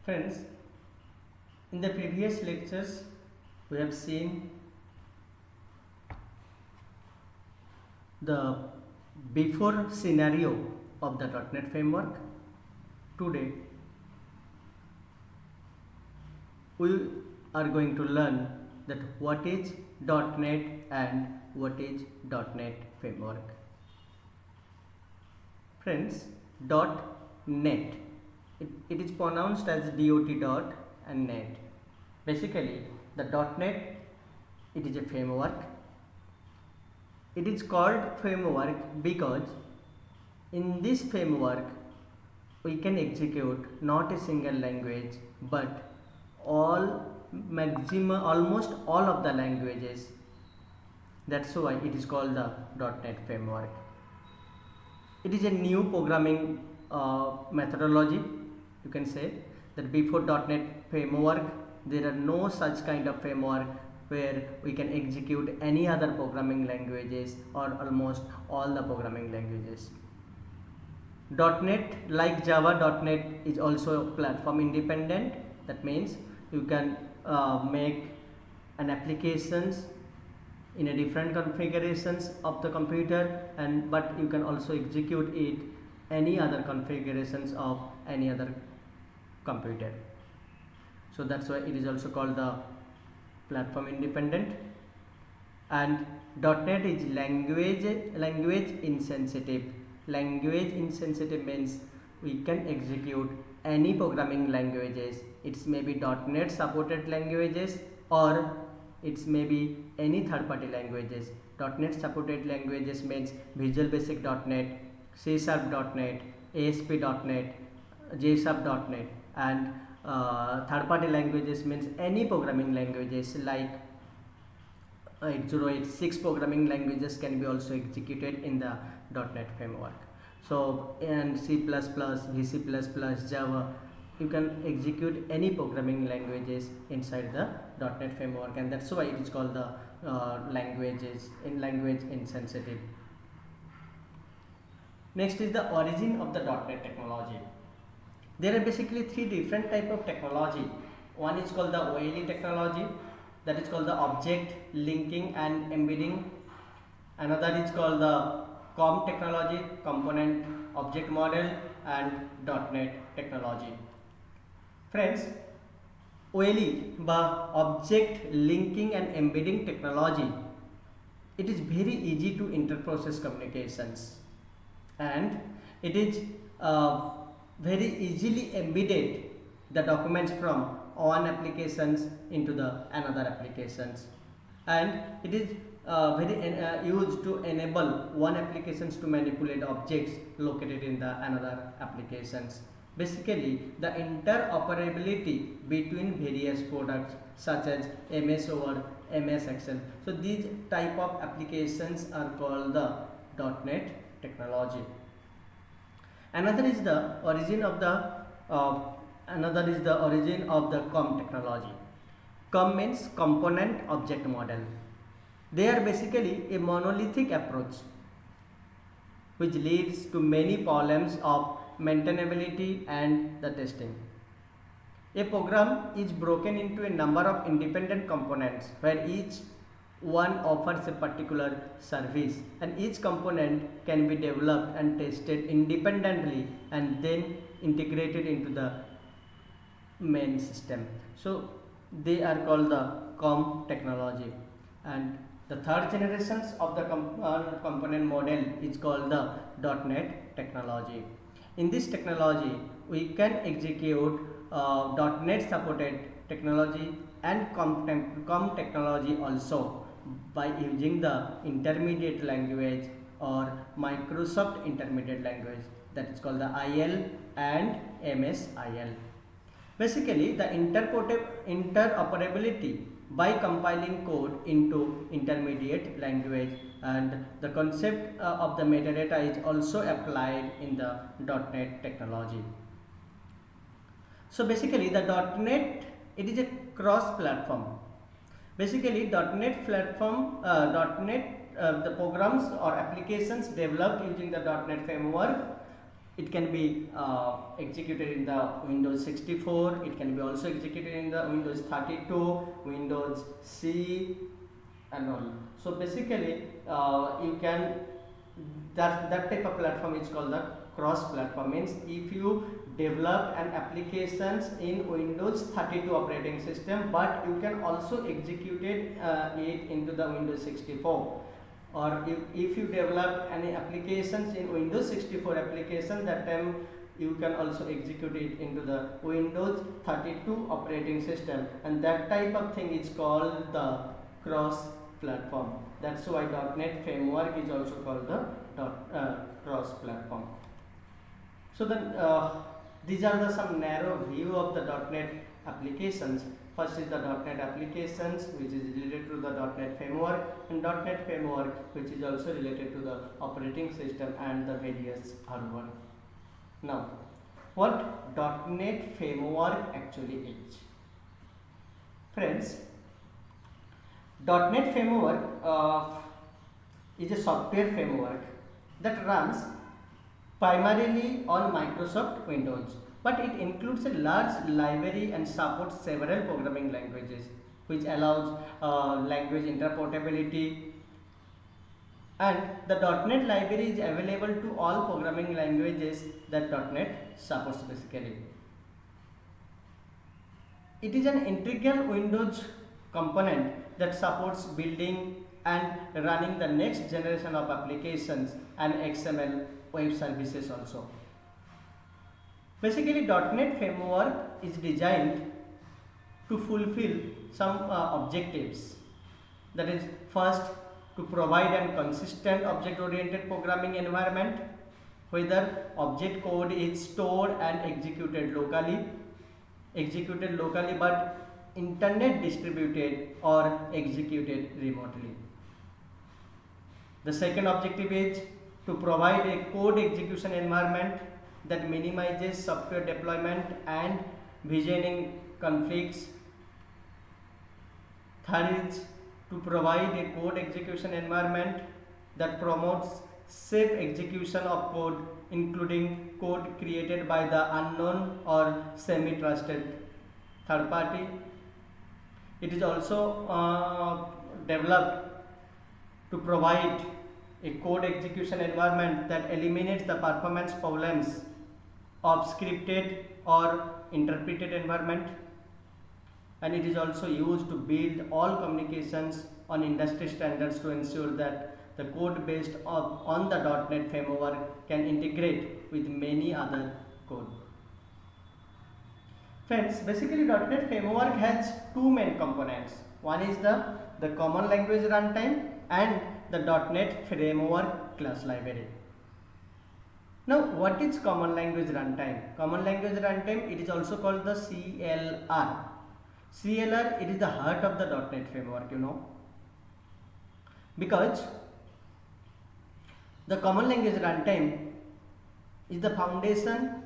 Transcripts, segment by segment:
Friends, in the previous lectures we have seen the before scenario of the .NET framework. Today we are going to learn that what is .NET and what is .NET framework. Friends, .NET, it is pronounced as dot dot and net. Basically, the .NET, it is a framework. It is called framework because in this framework we can execute not a single language but almost all of the languages. That's why it is called the .NET framework. It is a new programming methodology. You can say that before .NET framework there are no such kind of framework where we can execute any other programming languages or almost all the programming languages. .NET, like Java, .NET is also platform independent. That means you can make an applications in a different configurations of the computer, but you can also execute it any other configurations of any other computer. So that's why it is also called the platform independent. And .NET is language insensitive. Language insensitive means we can execute any programming languages. It's maybe .NET supported languages or it's maybe any third-party languages. .NET supported languages means Visual Basic .NET, C#, .NET, ASP.NET, JSharp.NET, and third-party languages means any programming languages like 8086 programming languages can be also executed in the .NET framework. So, and C++, VC++, Java, you can execute any programming languages inside the .NET framework, and that's why it is called the language insensitive. Next is the origin of the .NET technology. There are basically three different type of technology. One is called the OLE technology, that is called the object linking and embedding. Another is called the COM technology, component object model, and .NET technology. Friends, OLE by object linking and embedding technology, it is very easy to inter-process communications, and it is very easily embedded the documents from one applications into the another applications, and it is very used to enable one applications to manipulate objects located in the another applications. Basically, the interoperability between various products such as MS Word, MS Excel. So these type of applications are called the .NET technology. Another is the origin of the COM technology. COM means component object model. They are basically a monolithic approach which leads to many problems of maintainability and the testing. A program is broken into a number of independent components where each one offers a particular service, and each component can be developed and tested independently and then integrated into the main system. So they are called the COM technology. And the third generations of the component model is called the .NET technology. In this technology, we can execute .NET supported technology and COM technology also by using the intermediate language or Microsoft intermediate language, that is called the IL and MSIL. Basically, the interoperability by compiling code into intermediate language, and the concept of the metadata is also applied in the .NET technology. So basically the .NET, it is a cross platform. Basically .NET platform, the programs or applications developed using the .NET framework It can be executed in the Windows 64. It can be also executed in the Windows 32, Windows C, and all. So basically, you can that type of platform is called the cross platform. Means if you develop an applications in Windows 32 operating system, but you can also execute it into the Windows 64. Or if you develop any applications in Windows 64 application, that time you can also execute it into the Windows 32 operating system, and that type of thing is called the cross platform. That's why .NET framework is also called the cross platform. So then these are the some narrow view of the .NET applications. First is the .NET applications, which is related to the .NET framework, and .NET framework, which is also related to the operating system and the various hardware. Now, what .NET framework actually is? Friends, .NET framework is a software framework that runs primarily on Microsoft Windows, but it includes a large library and supports several programming languages, which allows language interoperability. And the .NET library is available to all programming languages that .NET supports basically. It is an integral Windows component that supports building and running the next generation of applications and XML web services also. Basically, .NET framework is designed to fulfill some objectives. That is, first, to provide a consistent object-oriented programming environment, whether object code is stored and executed locally but internet distributed or executed remotely. The second objective is to provide a code execution environment that minimizes software deployment and visioning conflicts. Third is to provide a code execution environment that promotes safe execution of code, including code created by the unknown or semi-trusted third party. It is also developed to provide a code execution environment that eliminates the performance problems of scripted or interpreted environment, and it is also used to build all communications on industry standards to ensure that the code based on the .NET framework can integrate with many other code. Friends, basically .NET framework has two main components. One is the common language runtime and the .NET framework class library. Now, what is common language runtime? Common language runtime, it is also called the CLR. CLR, it is the heart of the .NET framework, because the common language runtime is the foundation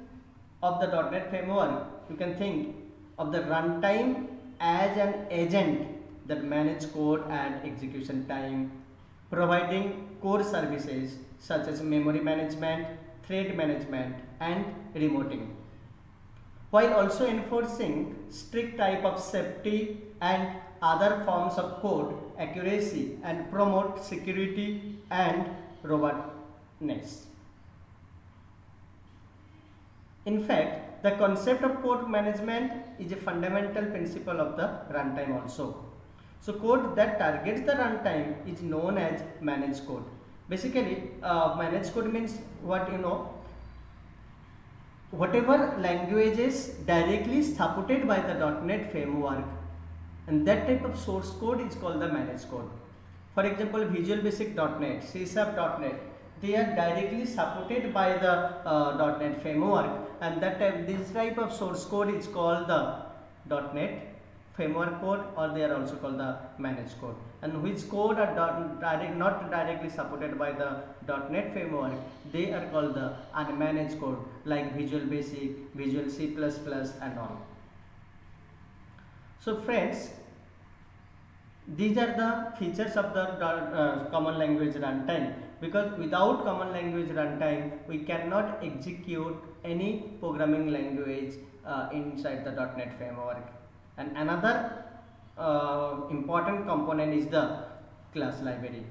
of the .NET framework. You can think of the runtime as an agent that manages code and execution time, providing core services such as memory management, thread management, and remoting, while also enforcing strict type of safety and other forms of code accuracy and promote security and robustness. In fact, the concept of code management is a fundamental principle of the runtime also. So code that targets the runtime is known as managed code. Basically, managed code means what whatever languages directly supported by the .NET framework, and that type of source code is called the managed code. For example, Visual Basic .NET, C#, they are directly supported by the .NET framework, and this type of source code is called the .NET framework code, or they are also called the managed code. And which code are not directly supported by the .NET framework, they are called the unmanaged code, like Visual Basic, Visual C++, and all. So friends, these are the features of the common language runtime. because without common language runtime we cannot execute any programming language inside the .NET framework. And another important component is the class library.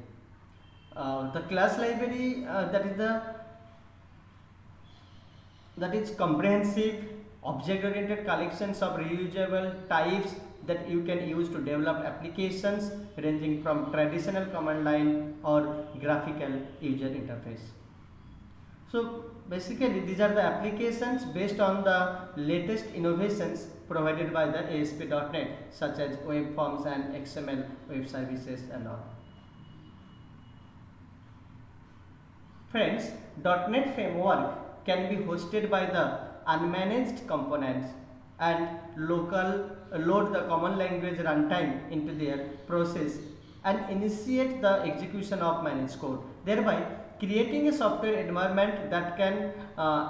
The class library that is comprehensive object-oriented collections of reusable types that you can use to develop applications ranging from traditional command line or graphical user interface. So basically these are the applications based on the latest innovations provided by the ASP.NET, such as web forms and XML web services and all. Friends, .NET framework can be hosted by the unmanaged components and load the common language runtime into their process and initiate the execution of managed code, thereby creating a software environment that can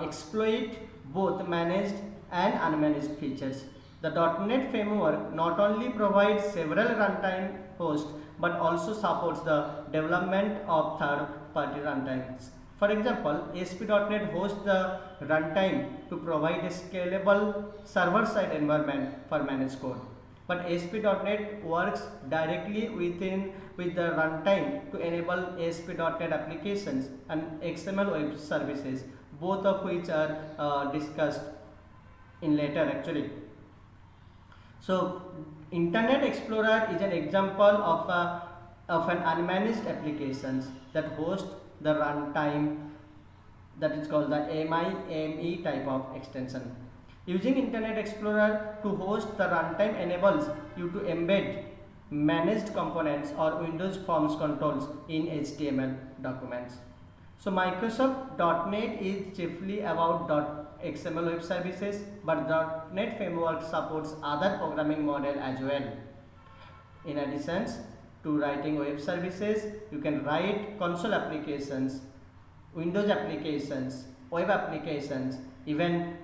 exploit both managed and unmanaged features. The .NET framework not only provides several runtime hosts but also supports the development of third-party runtimes. For example, ASP.NET hosts the runtime to provide a scalable server-side environment for managed code. But ASP.NET works directly with the runtime to enable ASP.NET applications and XML web services, both of which are discussed in later actually. So Internet Explorer is an example of an unmanaged applications that host the runtime, that is called the AMI type of extension. Using Internet Explorer to host the runtime enables you to embed managed components or Windows Forms controls in HTML documents. So Microsoft.NET is chiefly about XML web services, but .NET framework supports other programming model as well. In addition to writing web services, you can write console applications, Windows applications, web applications, even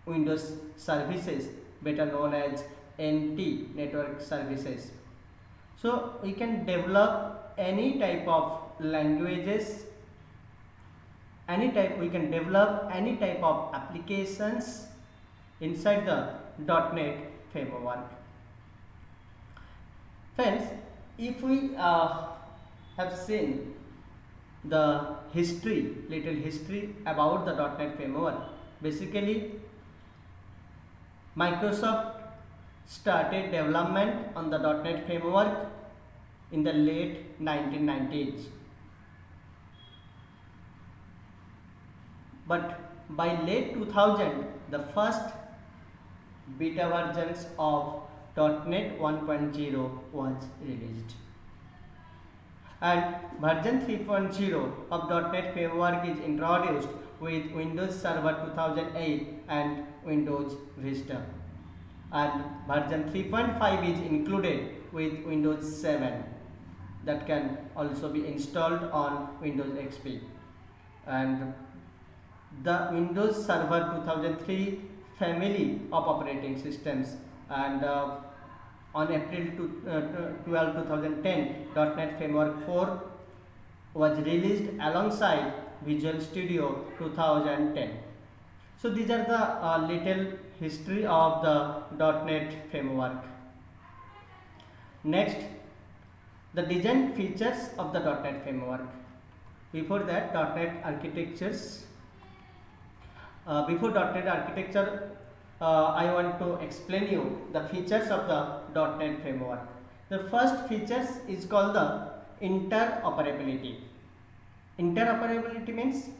Windows services, better known as NT, network services. So we can develop any type of languages, we can develop any type of applications inside the .NET framework. Friends, if we have seen the little history about the .NET framework, basically Microsoft started development on the .NET framework in the late 1990s. But by late 2000, the first beta versions of .NET 1.0 was released. And version 3.0 of .NET framework is introduced with Windows Server 2008 and Windows Vista. And version 3.5 is included with Windows 7 that can also be installed on Windows XP. And the Windows Server 2003 family of operating systems, and on April 12, 2010, .NET Framework 4 was released alongside Visual Studio 2010. So these are the little history of the .NET Framework. Next, the design features of the .NET Framework. Before that, .NET architectures. Before .NET architecture, I want to explain you the features of the .NET framework. The first features is called the interoperability. Interoperability means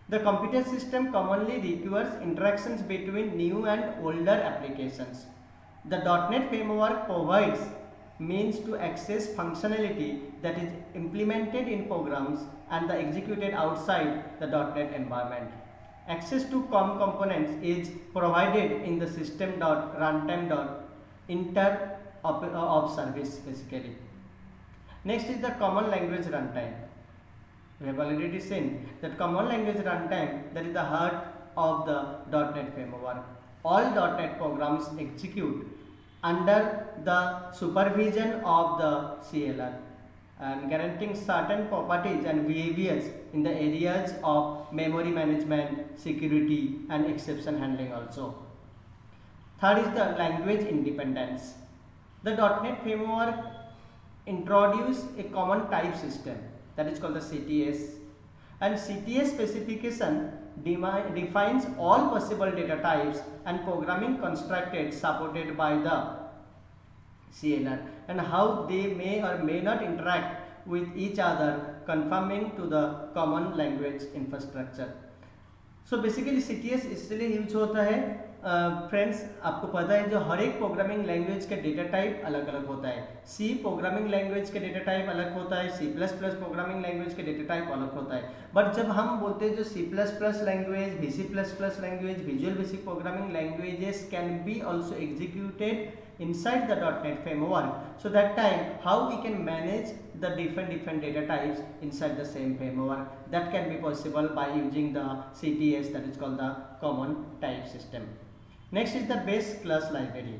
the computer system commonly requires interactions between new and older applications. The .NET framework provides means to access functionality that is implemented in programs and executed outside the .NET environment. Access to COM components is provided in the system.runtime.inter-op service basically. Next is the common language runtime. We have already seen that common language runtime, that is the heart of the .NET framework. All .NET programs execute under the supervision of the CLR, and guaranteeing certain properties and behaviors in the areas of memory management, security, and exception handling also. Third is the language independence. The .NET framework introduced a common type system, that is called the CTS, and CTS specification defines all possible data types and programming constructs supported by the CLR and how they may or may not interact with each other, conforming to the common language infrastructure. So basically CTS इसलिए use होता है friends, आपको पता है जो हर एक programming language का डेटा टाइप अलग अलग होता है. सी प्रोग्रामिंग लैंग्वेज का डेटा टाइप अलग होता है, C plus plus programming language का डेटा टाइप अलग होता है. बट जब हम बोलते हैं जो C plus plus language, V C plus plus language, visual basic programming languages can be also executed inside the .NET framework. So that time how we can manage the different data types inside the same framework, that can be possible by using the CTS, that is called the common type system. Next is the base class library.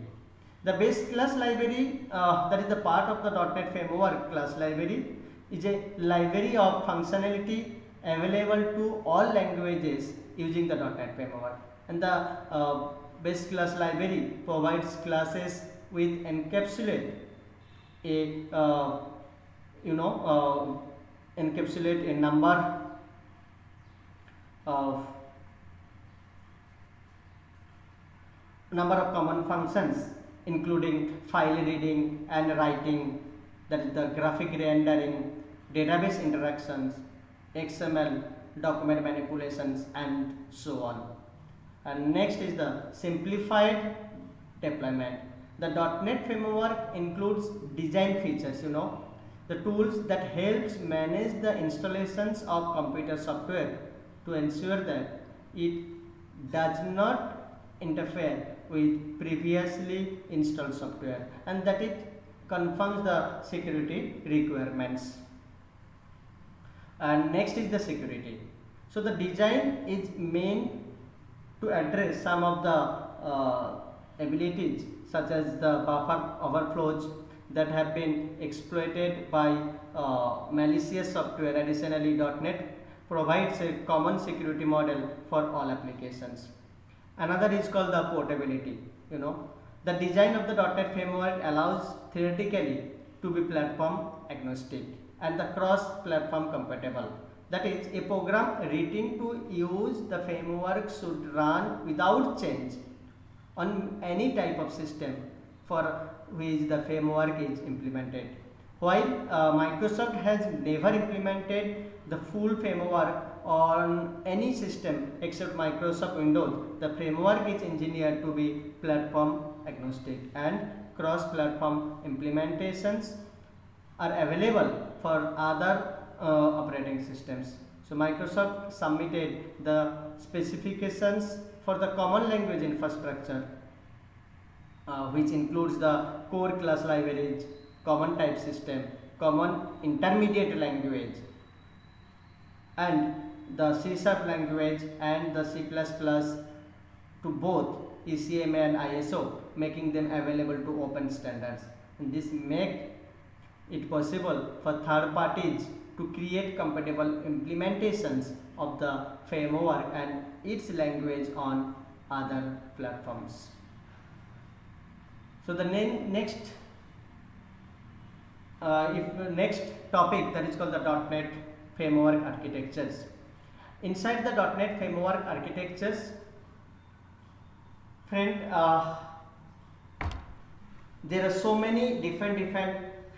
The base class library, that is the part of the .NET framework. Class library is a library of functionality available to all languages using the .NET framework, and the base class library provides classes with encapsulate a encapsulate a number of common functions, including file reading and writing, that is the graphic rendering, database interactions, XML, document manipulations, and so on. And next is the simplified deployment. The .NET framework includes design features, the tools that helps manage the installations of computer software to ensure that it does not interfere with previously installed software and that it confirms the security requirements. And next is the security. So the design is meant to address some of the abilities such as the buffer overflows that have been exploited by malicious software. Additionally, .NET provides a common security model for all applications. Another is called the portability. The design of the .NET framework allows theoretically to be platform agnostic and the cross-platform compatible. That is, a program written to use the framework should run without change on any type of system for which the framework is implemented. While Microsoft has never implemented the full framework on any system except Microsoft Windows, the framework is engineered to be platform agnostic and cross-platform implementations are available for other operating systems. So Microsoft submitted the specifications for the common language infrastructure, which includes the core class libraries, common type system, common intermediate language, and the C# language and the C++ to both ECMA and ISO, making them available to open standards. And this make it possible for third parties to create compatible implementations of the framework and its language on other platforms. So the next topic, that is called the .NET framework architectures. Inside the .NET framework architectures, friend, there are so many different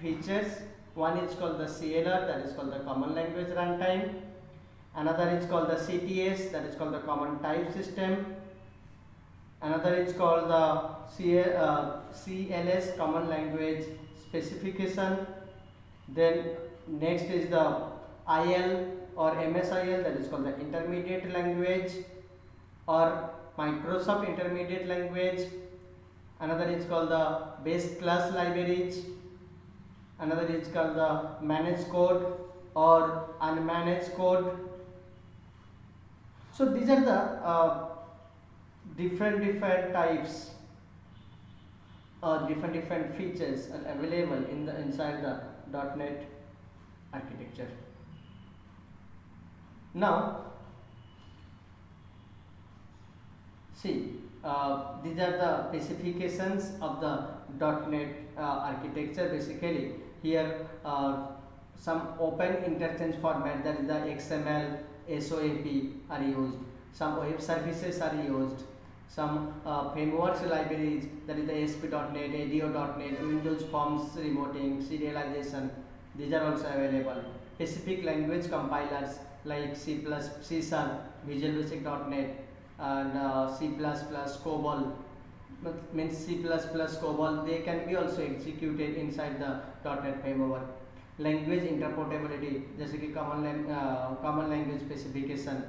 features. One is called the CLR, that is called the Common Language Runtime. Another is called the CTS, that is called the Common Type System. Another is called the CLS, Common Language Specification. Then next is the IL or MSIL, that is called the Intermediate Language or Microsoft Intermediate Language. Another is called the Base Class Libraries. Another is called the Managed Code or Unmanaged Code. So these are the different types or different features are available inside the .NET architecture. Now, see, these are the specifications of the .NET architecture. Basically, here some open interchange format, that is the XML, SOAP are used. Some web services are used. Some frameworks libraries, that is the ASP.NET, ADO.NET, Windows Forms remoting, serialization. These are also available. Specific language compilers like C++, C#, Visual Basic.NET, and C++, COBOL. Means C++, COBOL, they can be also executed inside the .NET framework. Language interpretability, जैसे कि common language specification,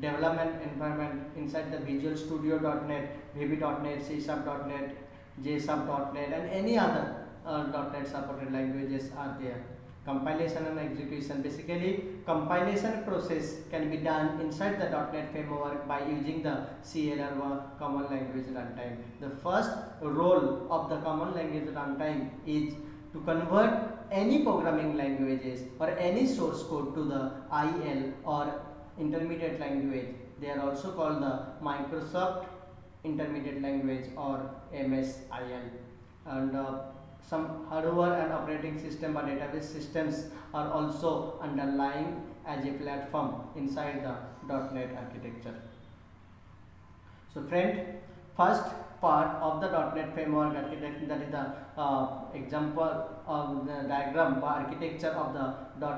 development environment inside the Visual Studio.NET, VB.NET, C#.NET, JSUB.NET, and any other .NET supported languages are there. Compilation and execution, basically compilation process can be done inside the .NET framework by using the CLR, common language runtime. The first role of the common language runtime is to convert any programming languages or any source code to the IL or intermediate language. They are also called the Microsoft Intermediate Language or MSIL. And some hardware and operating system or database systems are also underlying as a platform inside the .NET architecture. So friend, first part of the .NET framework architecture, that is the example of the diagram architecture of the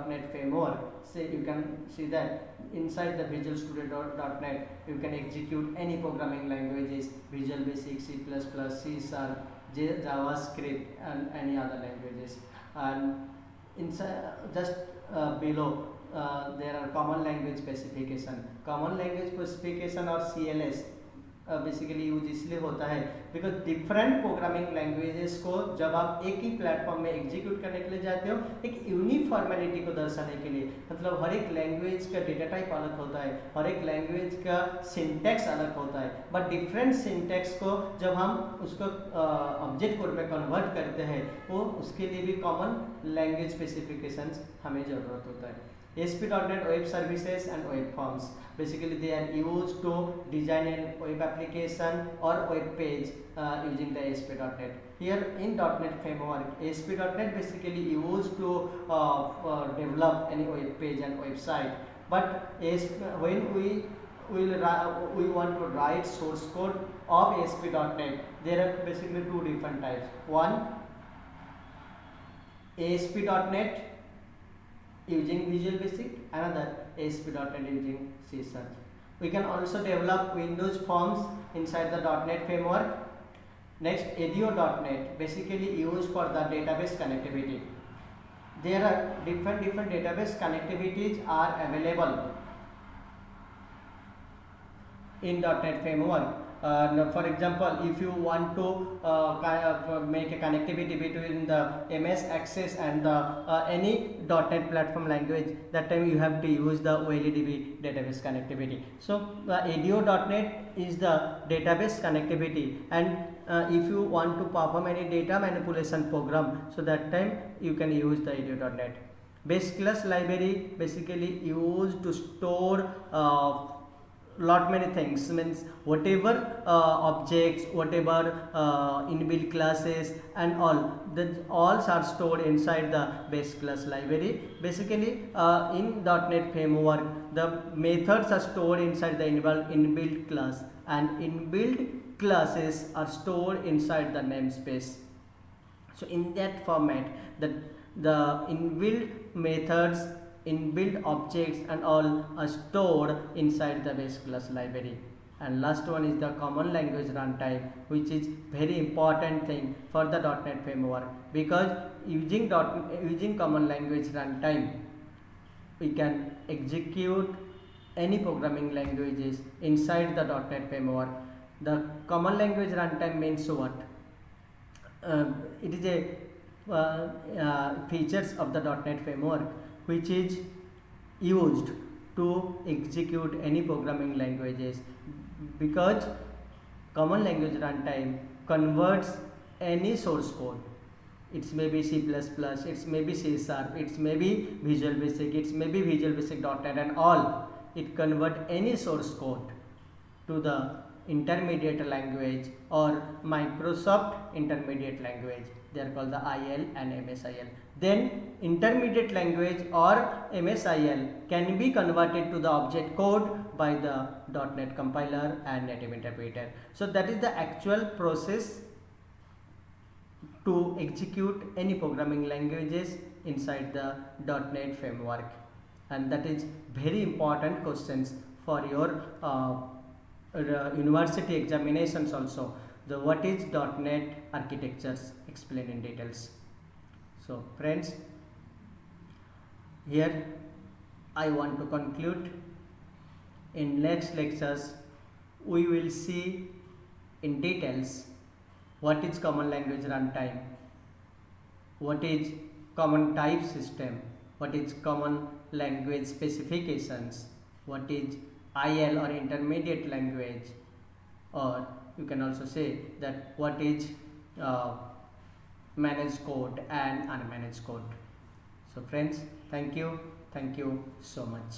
.NET framework. Say you can see that inside the Visual Studio.NET you can execute any programming languages, Visual Basic, C++, C#, JavaScript, and any other languages. And inside, just below, there are common language specification. Common language specification or CLS basically use इसलिए होता है because different programming languages को जब आप एक ही platform में execute करने के लिए जाते हो, एक यूनिफॉर्मेलिटी को दर्शाने के लिए, मतलब हर एक लैंग्वेज का डेटा टाइप अलग होता है, हर एक लैंग्वेज का सिंटैक्स अलग होता है, बट डिफरेंट सिंटैक्स को जब हम उसको ऑब्जेक्ट कोड में कन्वर्ट करते हैं, वो उसके लिए भी कॉमन लैंग्वेज स्पेसिफिकेशंस हमें ज़रूरत होता है. ASP.NET Web Services and Web Forms, basically they are used to design a web application or web page using the ASP.NET. Here in .NET framework, ASP.NET basically used to develop any web page and website, but when we want to write source code of ASP.NET, there are basically two different types. One, ASP.NET using Visual Basic, another ASP.NET using C#. We can also develop Windows Forms inside the .NET framework. Next, ADO.NET, basically used for the database connectivity. There are different database connectivities are available in .NET framework. For example, if you want to make a connectivity between the MS Access and the any .NET platform language, that time you have to use the OLEDB database connectivity. So ADO.NET is the database connectivity, and if you want to perform any data manipulation program, so that time you can use the ADO.NET. Base class library basically used to store lot many things, means whatever objects, whatever inbuilt classes and all, that all are stored inside the base class library. Basically in .NET framework, the methods are stored inside the inbuilt class, and inbuilt classes are stored inside the namespace. So in that format, the inbuilt methods, inbuilt objects and all are stored inside the base class library. And last one is the common language runtime, which is very important thing for the .NET framework, because using common language runtime we can execute any programming languages inside the .NET framework. The common language runtime means what? It is a features of the .NET framework which is used to execute any programming languages, because common language runtime converts any source code It's maybe C++, it's maybe C Sharp, it's maybe Visual Basic, it's maybe Visual Basic .NET and all. It convert any source code to the intermediate language or Microsoft intermediate language. They are called the IL and MSIL. Then intermediate language or MSIL can be converted to the object code by the .NET compiler and native interpreter. So that is the actual process to execute any programming languages inside the .NET framework, and that is very important questions for your university examinations also. The what is .NET architectures explained in details. So friends, here I want to conclude. In next lectures we will see in details what is common language runtime, what is common type system, what is common language specifications, what is IL or intermediate language, or you can also say that what is managed code and unmanaged code. So friends, thank you so much.